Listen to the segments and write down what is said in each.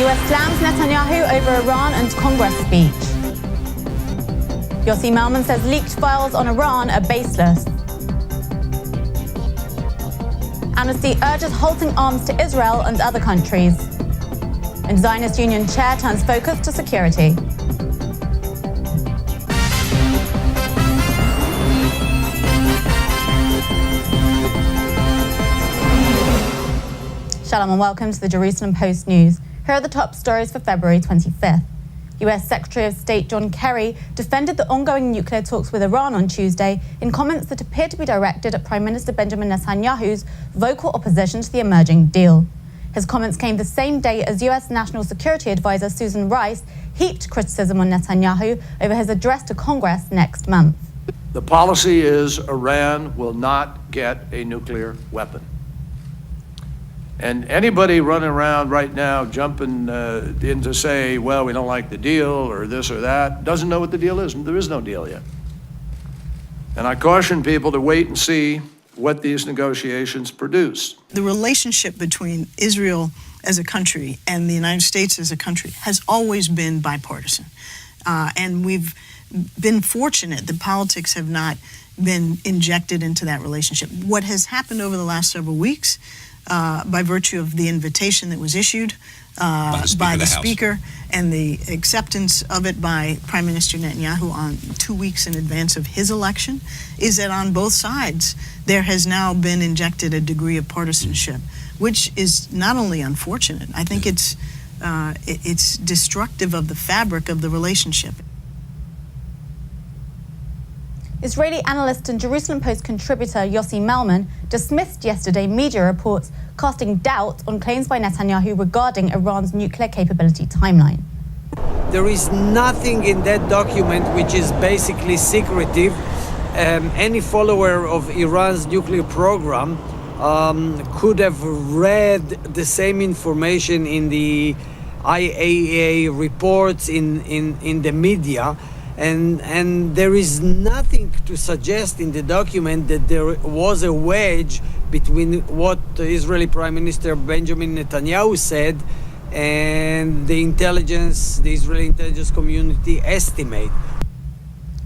US slams Netanyahu over Iran and Congress speech. Yossi Melman says leaked files on Iran are baseless. Amnesty urges halting arms to Israel and other countries. And Zionist Union chair turns focus to security. Shalom and welcome to the Jerusalem Post News. Here are the top stories for February 25th. US Secretary of State John Kerry defended the ongoing nuclear talks with Iran on Tuesday in comments that appeared to be directed at Prime Minister Benjamin Netanyahu's vocal opposition to the emerging deal. His comments came the same day as US National Security Advisor Susan Rice heaped criticism on Netanyahu over his address to Congress next month. The policy is Iran will not get a nuclear weapon. And anybody running around right now jumping in to say, well, we don't like the deal or this or that, doesn't know what the deal is. There is no deal yet. And I caution people to wait and see what these negotiations produce. The relationship between Israel as a country and the United States as a country has always been bipartisan. And we've been fortunate that politics have not been injected into that relationship. What has happened over the last several weeks, by virtue of the invitation that was issued by the Speaker and the acceptance of it by Prime Minister Netanyahu on 2 weeks in advance of his election, is that on both sides there has now been injected a degree of partisanship, which is not only unfortunate, I think it's destructive of the fabric of the relationship. Israeli analyst and Jerusalem Post contributor Yossi Melman dismissed yesterday media reports casting doubt on claims by Netanyahu regarding Iran's nuclear capability timeline. There is nothing in that document which is basically secretive. Any follower of Iran's nuclear program could have read the same information in the IAEA reports in the media. And there is nothing to suggest in the document that there was a wedge between what the Israeli Prime Minister Benjamin Netanyahu said and the Israeli intelligence community estimate.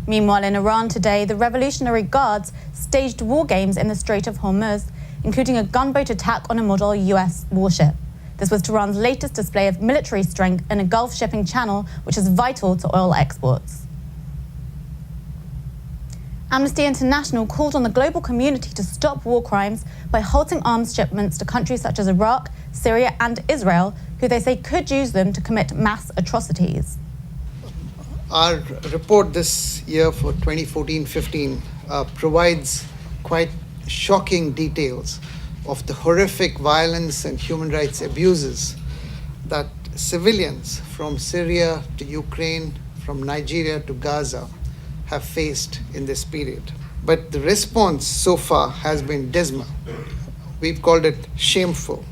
Meanwhile, in Iran today, the Revolutionary Guards staged war games in the Strait of Hormuz, including a gunboat attack on a model US warship. This was Tehran's latest display of military strength in a Gulf shipping channel, which is vital to oil exports. Amnesty International called on the global community to stop war crimes by halting arms shipments to countries such as Iraq, Syria and Israel, who they say could use them to commit mass atrocities. Our report this year for 2014-15 provides quite shocking details of the horrific violence and human rights abuses that civilians from Syria to Ukraine, from Nigeria to Gaza, have faced in this period. But the response so far has been dismal. We've called it shameful.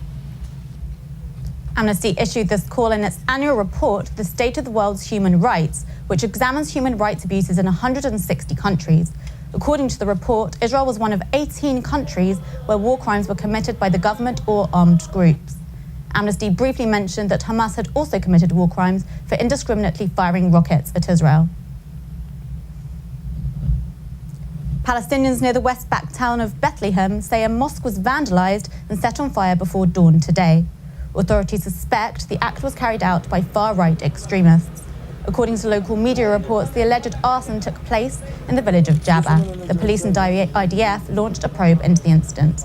Amnesty issued this call in its annual report, The State of the World's Human Rights, which examines human rights abuses in 160 countries. According to the report, Israel was one of 18 countries where war crimes were committed by the government or armed groups. Amnesty briefly mentioned that Hamas had also committed war crimes for indiscriminately firing rockets at Israel. Palestinians near the West Bank town of Bethlehem say a mosque was vandalized and set on fire before dawn today. Authorities suspect the act was carried out by far-right extremists. According to local media reports, the alleged arson took place in the village of Jabba. The police and IDF launched a probe into the incident.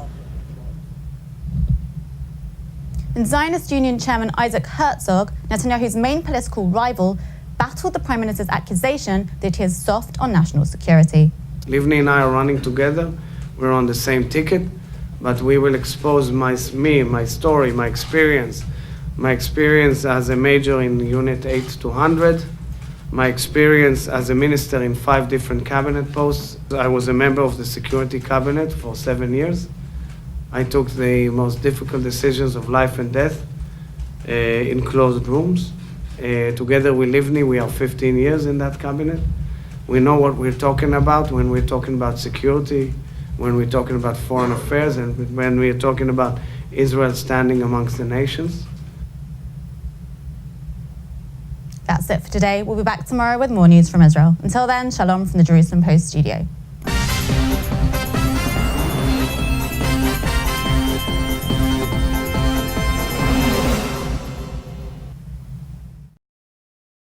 And Zionist Union Chairman Isaac Herzog, Netanyahu's main political rival, battled the Prime Minister's accusation that he is soft on national security. Livni and I are running together. We're on the same ticket, but we will expose my story, my experience as a major in Unit 8-200, my experience as a minister in 5 different cabinet posts. I was a member of the Security Cabinet for 7 years. I took the most difficult decisions of life and death in closed rooms. Together with Livni, we are 15 years in that cabinet. We know what we're talking about when we're talking about security, when we're talking about foreign affairs, and when we're talking about Israel standing amongst the nations. That's it for today. We'll be back tomorrow with more news from Israel. Until then, shalom from the Jerusalem Post studio.